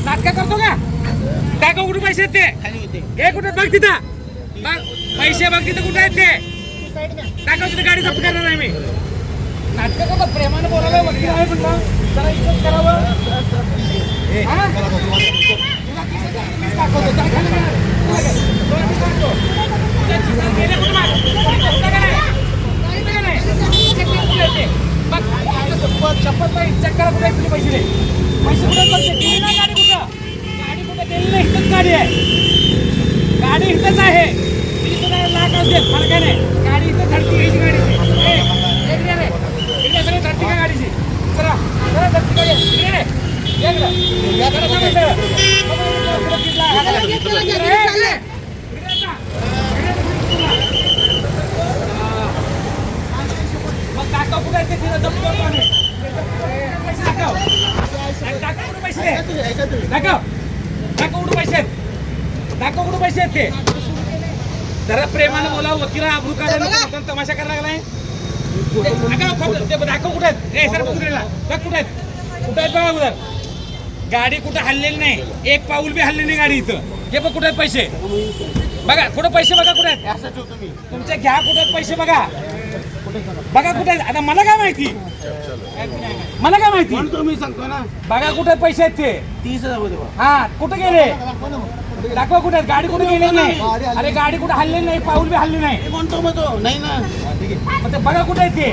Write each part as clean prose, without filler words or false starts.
नाटक करतो का? दाखव कुठे पैसे आहेत ते. हे कुठे बघ तिथं पैसे बघ तिथं कुठे आहेत ते दाखव. तिथे गाडी जप्त करणार नाही मी. नाटक करतो प्रेमाने बोलायला वकील आहे म्हणलं जरा इज्जत करावं. शपथ चेक करा कुठे तुझे पैसे दे. पैसे कुठे पैसे दिली ना. गाडी कुठं गेली नाही. इथंच गाडी आहे. गाडी इथंच आहे. 30,000 असते मला काय नाही. गाडी इथं धडकी घ्यायची गाडीची. इकडे सगळं धडकी का गाडीची. जरा जरा धडकी गाडी मग दाखव कुठे आहे ते तिला जप्त करतो आम्ही. दाखव कुठे पैसे दे. दाखव कुठे पैसे आहेत. दाखव कुठे पैसे आहेत ते. जरा प्रेमाने बोला. वकील आबरू काढायला तमाशा करायला लागलाय. दाखव कुठे आहेत. सर कुत्रेला बघ कुठे आहेत. कुठे आहेत बघा उधर. गाडी कुठे हल्लेली नाही. एक पाऊल बी हल्ले नाही गाडी इथं. हे बघ कुठे आहेत पैसे. बघा कुठे पैसे. बघा कुठे आहेत तुमचे. घ्या कुठे आहेत पैसे. बघा बघा कुठे आहेत. आता मला काय माहिती. मला काय माहिती. मी सांगतो ना. बघा कुठे पैसे आहेत ते. 30,000. हा कुठे गेले. दाखवा कुठे आहेत. गाडी कुठे गेली नाही. अरे गाडी कुठे हल्ले नाही. पाऊल बी हल्ले नाही. म्हणतो मग तो नाही ना. मग ते बघा कुठे आहे ते.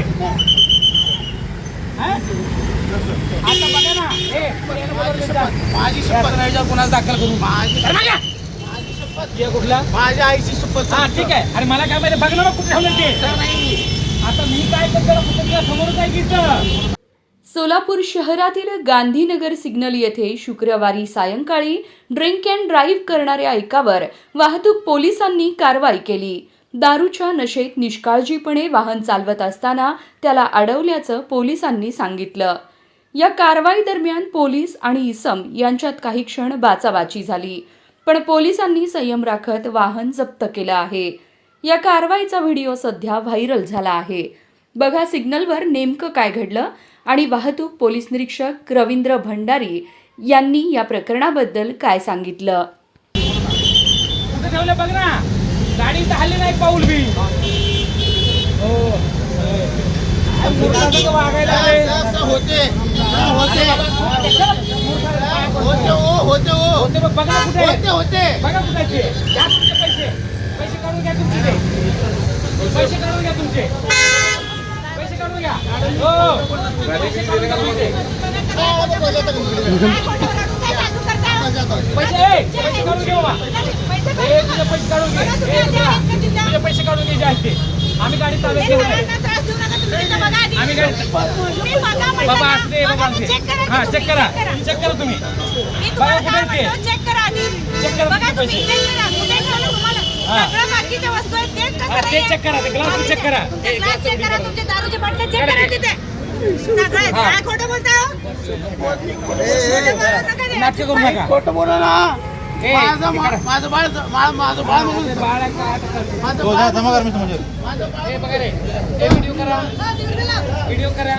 आता बघा ना. माझी शपथ नाही कुणाला दाखल करू. माझी कुठला माझ्या आईची शपथ. हा ठीक आहे. अरे मला काय माहिती. बघ ना कुठे ठेवलं ते. आता मी काय करतो कुठे समोरच आहे की इथं. सोलापूर शहरातील गांधीनगर सिग्नल येथे शुक्रवारी सायंकाळी ड्रिंक अँड ड्राईव्ह करणाऱ्या एकावर वाहतूक पोलिसांनी कारवाई केली. दारूच्या नशेत निष्काळजीपणे वाहन चालवत असताना त्याला अडवल्याचं पोलिसांनी सांगितलं. या कारवाई दरम्यान पोलीस आणि इसम यांच्यात काही क्षण बाचाबाची झाली, पण पोलिसांनी संयम राखत वाहन जप्त केलं आहे. या कारवाईचा व्हिडिओ सध्या व्हायरल झाला आहे. बघा सिग्नलवर नेमकं काय घडलं आणि वाहतूक पोलीस निरीक्षक रवींद्र भंडारी यांनी या प्रकरणाबद्दल काय सांगितलं. कुठे ठेवलं बघ ना. गाडी इथं हल्ली नाही. पाऊल बी वागायला होते बघा कुठे होते. बघा कुठे घ्या तुमचे पैसे. पैसे काढून घ्या तुमचे. पैसे काढून घ्या तुमचे. पैसे काढून घ्या. हो पैसे काढून घ्या तुमचे. पैसे काढून घे बाबा. तुझे पैसे काढून घे. तुझे पैसे काढून घ्यायचे आहेत. आम्ही गाडी चालू केली नाही. आम्ही गाडी बाबा असते बाबा असते. हा चेक करा. चेक करा तुम्ही. बघा कुठे ते. चेक करा तुमचे पैसे. ते चेक करा. ते ग्लास चेक करा. नाटक करू नका. खोटं बोला ना. माझं बाळ माझं बाळ व्हिडिओ करा. व्हिडिओ करा.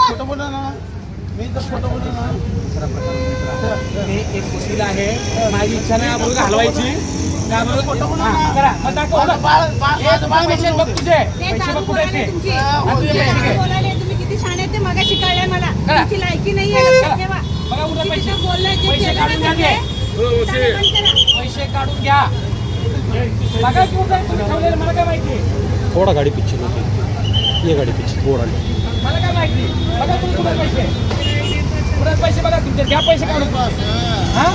खोटं बोला ना. मी तर खोटं बोललो ना. हे एक वकील आहे. माझी इच्छा नाही आपण हलवायची. खोटं बोला ना. करा. मग दाखव. माझं बाळ पैसे बघ तुझे. पैसे बघ कुठे ते. किती छान आहे ते. मग शिकायला मला करा. लायकी नाहीये. लक्षात ठेवा. बघा कुठे पैसे. बोललंय ते पैसे केलं काढून घ्या. नाही. पैसे काढून घ्या. बघा कुठे तुम्ही ठेवलेलं मला काय माहिती. थोड़ा गाड़ी पीछे होती. ये गाड़ी पीछे थोड़ा. मला काय माहिती. बघा तुम्ही कुठे पैसे. कुठे पैसे बघा तुमचे. घ्या पैसे काढून. हा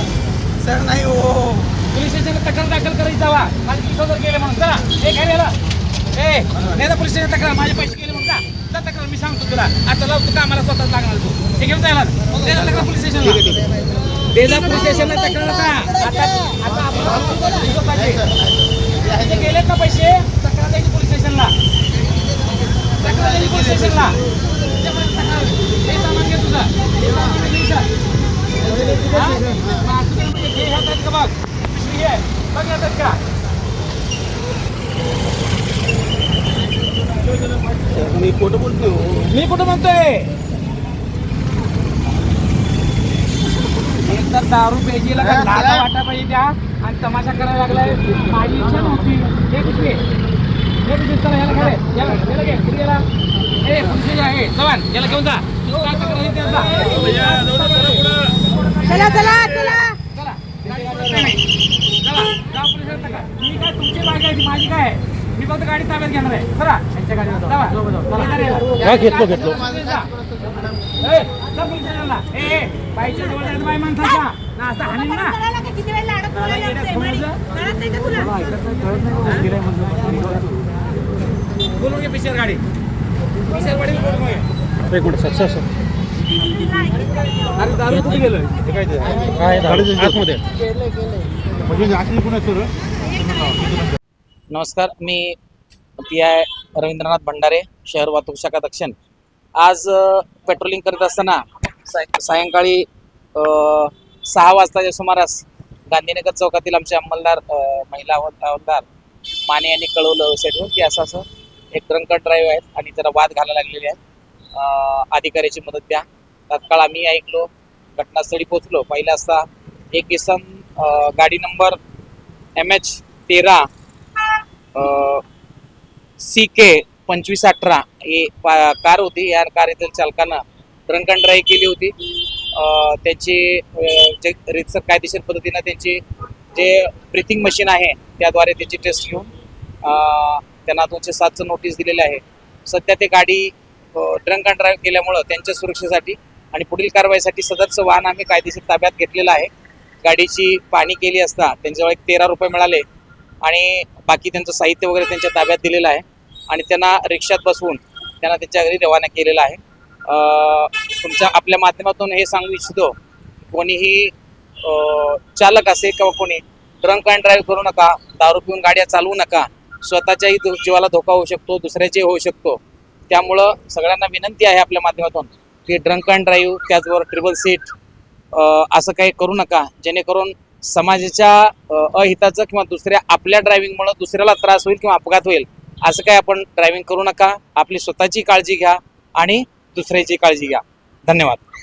सर नाही हो. पोलीस स्टेशनला तक्रार दाखल करायची जावा. माझे 30,000 गेले म्हणून. चला हे काय झालं. नाही पोलीस स्टेशन तक्रार. माझे पैसे गेले म्हणून जा तक्रार. मी सांगतो तुला. आता लाव तू कामाला स्वतःच लागणार तू. हे घेऊन जायला तक्रार पोलीस स्टेशनला. डेला पोलीस स्टेशनला तक्रार. आता गेलेत ना पैसे. तक्रार द्यायची पोलीस स्टेशनला. तक्रार द्यायची पोलीस स्टेशनला. हे सामान घे तुझं. का बघ पिशवी घे. बघ येतात का. मी मी खोटं बोलतोय हो. मी कुठं म्हणतोय एक तर दारू प्यायची वाटा पाहिजे त्या आणि तमाशा करायला लागलाय. माझी इच्छा नव्हती. हे कुठे चला याला घे याला घे कुठे गेला ए पुढचे जे आहे जवान याला घेऊन जा. काय तक्रार आहे त्यांचा? चला चला चला चला गाडी सोडायची नाही. चला जा पोलिसात टाका. मी काय तुमची बाग आहे ती माझी काय आहे? मी फक्त गाडी ताब्यात घेणार आहे. चला त्यांच्या गाडीवर जावा. हा, घेतलो. बाईच्या जवळ जायचं बाई माणसाच्या ना असं हाणीन ना. करायला का किती वेळ लाडत बोलायला लागतंय, म्हणे. कळत नाही का तुला बोलून घे पिशर गाडी पिशर गाडी बोलून घे. एक मिनिट सर अरे दारू कुठे गेलं? काय आतमध्ये म्हणजे आखरी कुणा सर नमस्कार, मी PI रवींद्रनाथ भंडारे, शहर वाहतूक शाखा दक्षिण. आज पेट्रोलिंग करत असताना सायंकाळी 6 वाजताच्या सुमारास गांधीनगर चौकातील आमचे अंमलदार महिला हवालदार माने यांनी कळवलं वेबसाईटवर की असं एक ड्रंक अँड ड्राईव्ह आहेत आणि त्याला वाद घालायला लागलेले आहेत. अधिकाऱ्याची मदत द्या. तात्काळ आम्ही ऐकलो, घटनास्थळी पोहोचलो. पाहिलं असता एक इसम गाडी नंबर MH13 CK 2518 ही कार होती. या कार येथील चालकानं ड्रंक अँड ड्राईव्ह केली होती. त्यांची जे रीतसर कायदेशीर पद्धतीनं त्यांची जे ब्रिथिंग मशीन आहे त्याद्वारे त्याची टेस्ट घेऊन त्यांना 207चं नोटीस दिलेलं आहे. सध्या ते गाडी ड्रंक अँड ड्राईव्ह केल्यामुळं त्यांच्या सुरक्षेसाठी आणि पुढील कारवाईसाठी सदरचं वाहन आम्ही कायदेशीर ताब्यात घेतलेलं आहे. गाडीची पाहणी केली असता त्यांच्याजवळ 13 रुपये मिळाले आणि बाकी त्यांचं साहित्य वगैरे त्यांच्या ताब्यात दिलेलं आहे आणि त्यांना रिक्षात बसवून त्यांना त्यांच्या घरी रवाना केलेलं आहे. तुमच्या आपल्या माध्यमातून हे सांगू इच्छितो, कोणीही चालक असेल किंवा कोणी ड्रंक अँड ड्राईव्ह करू नका. दारू पिऊन गाड्या चालवू नका. स्वतःच्याही जीवाला धोका होऊ शकतो, दुसऱ्याचेही होऊ शकतो. त्यामुळं सगळ्यांना विनंती आहे आपल्या माध्यमातून की ड्रंक अँड ड्राईव्ह त्याचबरोबर ट्रिपल सीट असं काही करू नका, जेणेकरून समाजाच्या अहिताचं किंवा दुसऱ्या आपल्या ड्रायव्हिंगमुळं दुसऱ्याला त्रास होईल किंवा अपघात होईल असं काही आपण ड्रायव्हिंग करू नका. आपली स्वतःची काळजी घ्या आणि दुसऱ्याची काळजी घ्या. धन्यवाद.